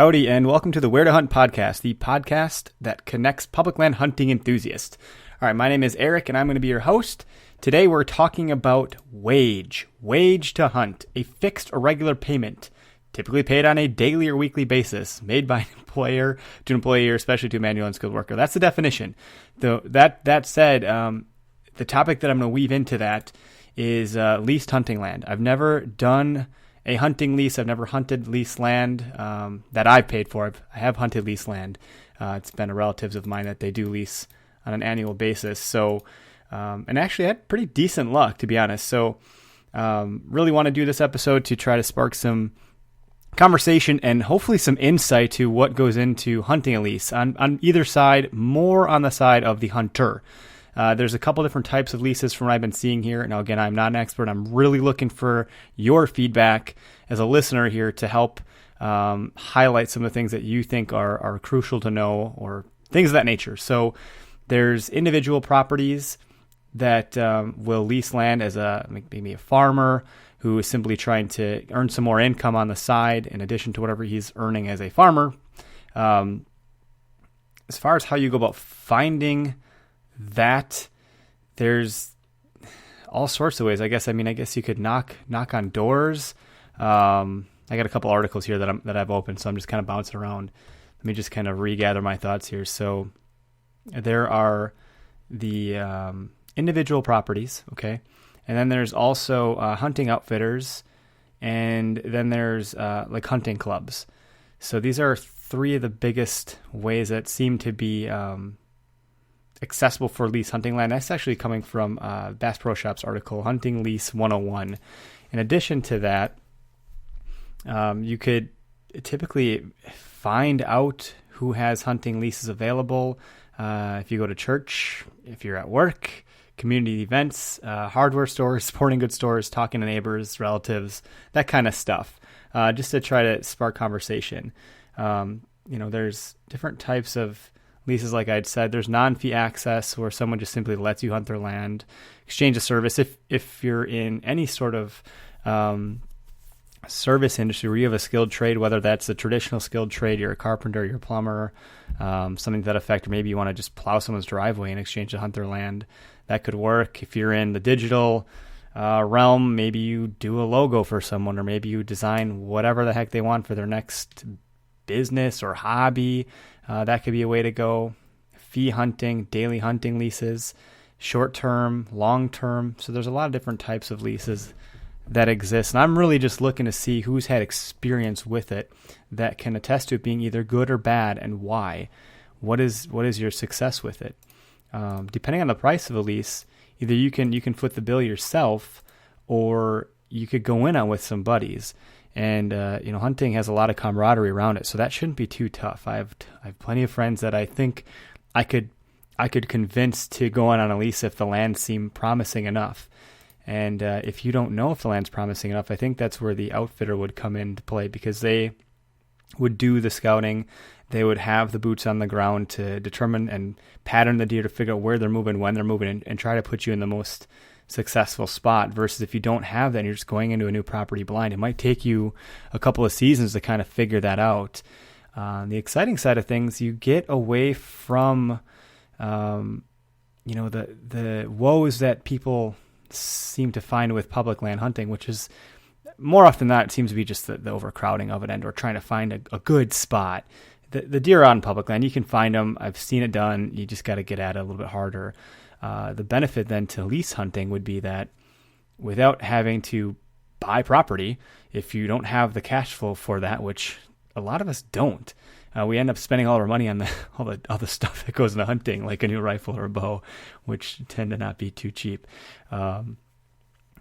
Howdy, and welcome to the Where to Hunt podcast, the podcast that connects public land hunting enthusiasts. All right, my name is Eric, and I'm going to be your host. Today, we're talking about wage to hunt, a fixed or regular payment, typically paid on a daily or weekly basis, made by an employer to an employee, or especially to a manual and skilled worker. That's the definition. Though that said, the topic that I'm going to weave into that is leased hunting land. I've never done a hunting lease. I've never hunted leased land that I've paid for. I have hunted leased land. It's been a relatives of mine that they do lease on an annual basis. So, and actually had pretty decent luck, to be honest. So, really want to do this episode to try to spark some conversation and hopefully some insight to what goes into hunting a lease on either side, more on the side of the hunter. There's a couple different types of leases from what I've been seeing here. Now, again, I'm not an expert. I'm really looking for your feedback as a listener here to help highlight some of the things that you think are crucial to know, or things of that nature. So there's individual properties that will lease land as maybe a farmer who is simply trying to earn some more income on the side in addition to whatever he's earning as a farmer. As far as how you go about finding that, there's all sorts of ways. I guess you could knock on doors. I got a couple articles here that I've opened, so I'm just kind of bouncing around. Let me just kind of regather my thoughts here. So there are the individual properties, okay, and then there's also hunting outfitters, and then there's like hunting clubs. So these are three of the biggest ways that seem to be accessible for lease hunting land. That's actually coming from Bass Pro Shops article, Hunting Lease 101. In addition to that, you could typically find out who has hunting leases available if you go to church, if you're at work, community events, hardware stores, sporting goods stores, talking to neighbors, relatives, that kind of stuff, just to try to spark conversation. There's different types of leases. Like I'd said, there's non-fee access where someone just simply lets you hunt their land, exchange a service. If you're in any sort of service industry where you have a skilled trade, whether that's a traditional skilled trade, you're a carpenter, you're a plumber, something to that effect, or maybe you want to just plow someone's driveway in exchange to hunt their land, that could work. If you're in the digital realm, maybe you do a logo for someone, or maybe you design whatever the heck they want for their next business or hobby. That could be a way to go. Fee hunting, daily hunting leases, short-term, long-term. So there's a lot of different types of leases that exist. And I'm really just looking to see who's had experience with it that can attest to it being either good or bad, and why. What is your success with it? Depending on the price of a lease, either you can foot the bill yourself, or you could go in on with some buddies. And, hunting has a lot of camaraderie around it, so that shouldn't be too tough. I have plenty of friends that I think I could convince to go on a lease if the land seemed promising enough. And if you don't know if the land's promising enough, I think that's where the outfitter would come into play, because they would do the scouting. They would have the boots on the ground to determine and pattern the deer to figure out where they're moving, when they're moving, and try to put you in the most successful spot. Versus if you don't have that and you're just going into a new property blind, it might take you a couple of seasons to kind of figure that out. The exciting side of things, you get away from the woes that people seem to find with public land hunting, which is more often than not, it seems to be just the overcrowding of it, and or trying to find a good spot. The deer on public land, you can find them. I've seen it done. You just got to get at it a little bit harder. The benefit then to lease hunting would be that without having to buy property, if you don't have the cash flow for that, which a lot of us don't, we end up spending all our money on all the other stuff that goes into hunting, like a new rifle or a bow, which tend to not be too cheap.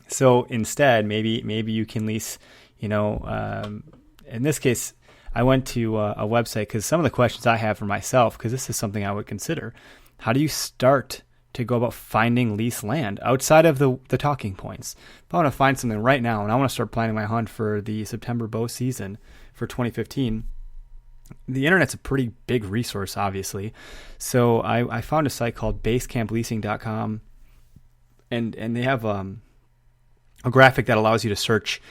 So instead, maybe you can lease, in this case, I went to a website because some of the questions I have for myself, because this is something I would consider, how do you start to go about finding leased land outside of the talking points? If I want to find something right now and I want to start planning my hunt for the September bow season for 2015, the internet's a pretty big resource, obviously. So I found a site called basecampleasing.com, and they have a graphic that allows you to search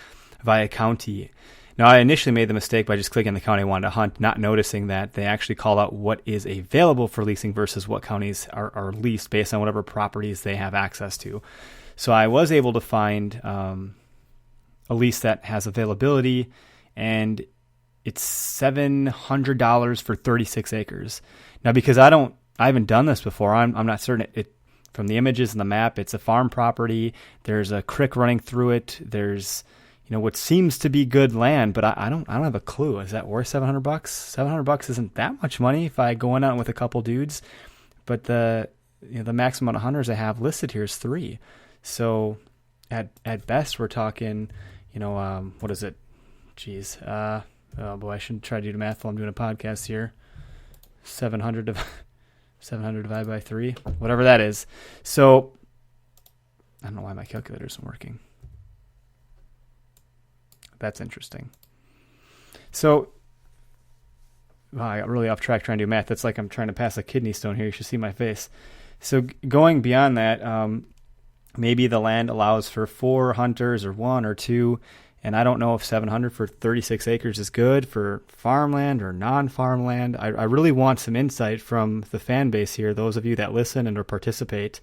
via county. Now, I initially made the mistake by just clicking the county I wanted to hunt, not noticing that they actually call out what is available for leasing versus what counties are leased based on whatever properties they have access to. So I was able to find a lease that has availability, and it's $700 for 36 acres. Now, because I haven't done this before, I'm not certain. From the images and the map, it's a farm property. There's a creek running through it. There's what seems to be good land, but I don't have a clue. Is that worth $700? $700 isn't that much money if I go in out with a couple dudes, but the maximum amount of hunters I have listed here is 3. So at best we're talking, what is it? Jeez. Oh boy, I shouldn't try to do the math while I'm doing a podcast here. 700 divided by 3, whatever that is. So I don't know why my calculator isn't working. That's interesting. So I got really off track trying to do math. That's like I'm trying to pass a kidney stone here. You should see my face. So going beyond that, maybe the land allows for 4 hunters or 1 or 2, and I don't know if 700 for 36 acres is good for farmland or non-farmland. I really want some insight from the fan base here, those of you that listen and or participate.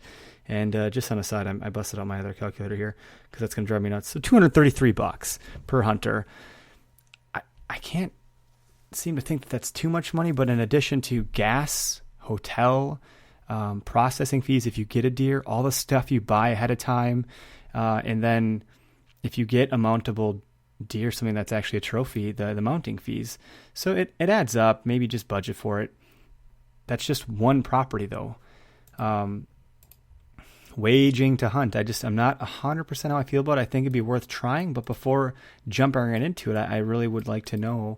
And just on a side, I busted out my other calculator here because that's going to drive me nuts. So $233 per hunter. I can't seem to think that that's too much money, but in addition to gas, hotel, processing fees, if you get a deer, all the stuff you buy ahead of time, and then if you get a mountable deer, something that's actually a trophy, the mounting fees. So it adds up. Maybe just budget for it. That's just one property though. Waging to hunt. I'm not 100% how I feel about it. I think it'd be worth trying, but before jumping into it, I really would like to know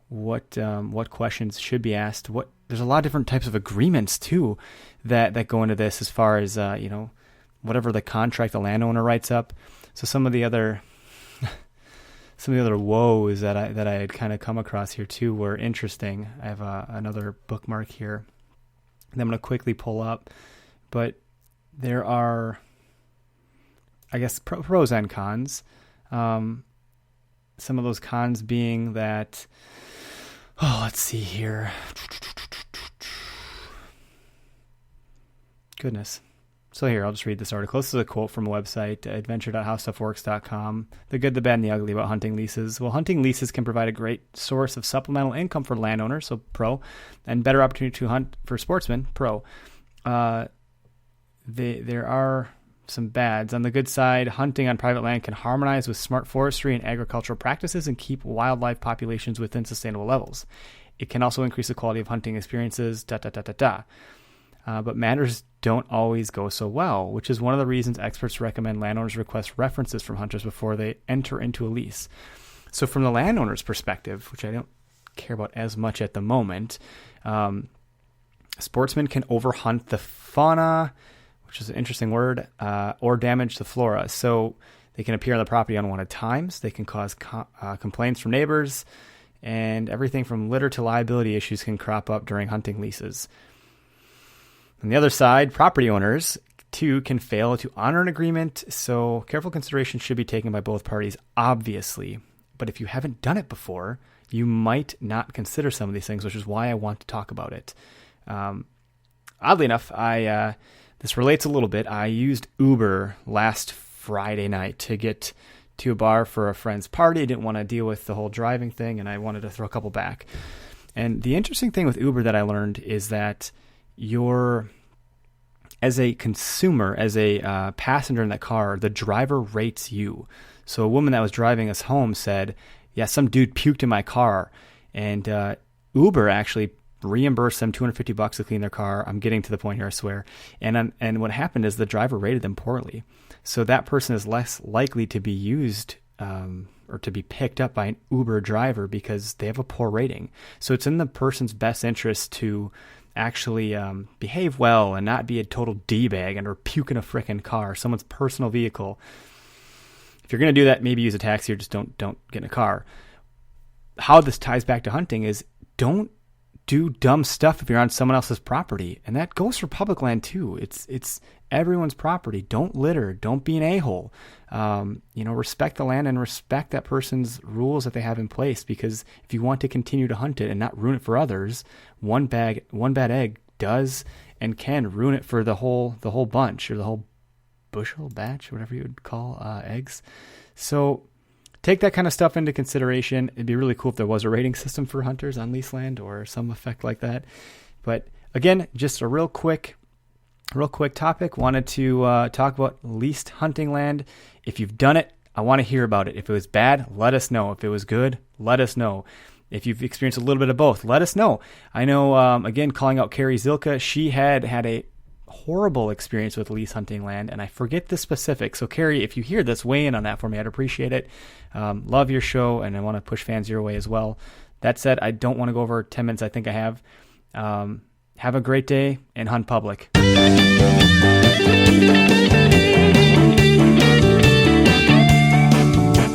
what questions should be asked. There's a lot of different types of agreements too that go into this, as far as whatever the contract the landowner writes up. So some of the other woes that I had kind of come across here too were interesting. I have another bookmark here that I'm going to quickly pull up, but there are, I guess, pros and cons. Some of those cons being that, let's see here. Goodness. So here, I'll just read this article. This is a quote from a website, adventure.howstuffworks.com. The good, the bad, and the ugly about hunting leases. Well, hunting leases can provide a great source of supplemental income for landowners, so pro, and better opportunity to hunt for sportsmen, pro. There are some bads. On the good side, hunting on private land can harmonize with smart forestry and agricultural practices and keep wildlife populations within sustainable levels. It can also increase the quality of hunting experiences, But matters don't always go so well, which is one of the reasons experts recommend landowners request references from hunters before they enter into a lease. So from the landowner's perspective, which I don't care about as much at the moment, sportsmen can overhunt the fauna, which is an interesting word, or damage the flora. So they can appear on the property unwanted times. They can cause complaints from neighbors, and everything from litter to liability issues can crop up during hunting leases. On the other side, property owners, too, can fail to honor an agreement, so careful consideration should be taken by both parties, obviously. But if you haven't done it before, you might not consider some of these things, which is why I want to talk about it. Oddly enough, this relates a little bit. I used Uber last Friday night to get to a bar for a friend's party. I didn't want to deal with the whole driving thing, and I wanted to throw a couple back. And the interesting thing with Uber that I learned is that as a consumer, as a passenger in that car, the driver rates you. So a woman that was driving us home said, yeah, some dude puked in my car, and Uber actually reimbursed them $250 to clean their car. I'm getting to the point here, I swear. And what happened is the driver rated them poorly. So that person is less likely to be used or to be picked up by an Uber driver because they have a poor rating. So it's in the person's best interest to actually behave well and not be a total D-bag and or puke in a frickin' car, someone's personal vehicle. If you're going to do that, maybe use a taxi or just don't get in a car. How this ties back to hunting is don't do dumb stuff if you're on someone else's property. And that goes for public land too. It's everyone's property. Don't litter. Don't be an a-hole. Respect the land and respect that person's rules that they have in place, because if you want to continue to hunt it and not ruin it for others, one bad egg does and can ruin it for the whole bunch, or the whole bushel, batch, whatever you would call eggs. So take that kind of stuff into consideration. It'd be really cool if there was a rating system for hunters on leased land or some effect like that. But again, just a real quick topic. Wanted to talk about leased hunting land. If you've done it, I want to hear about it. If it was bad, let us know. If it was good, let us know. If you've experienced a little bit of both, let us know. I know, again, calling out Carrie Zilka, she had a horrible experience with lease hunting land, and I forget the specifics. So Carrie, if you hear this, weigh in on that for me. I'd appreciate it. Love your show, and I want to push fans your way as well. That said, I don't want to go over 10 minutes. I think I have. Have a great day and hunt public.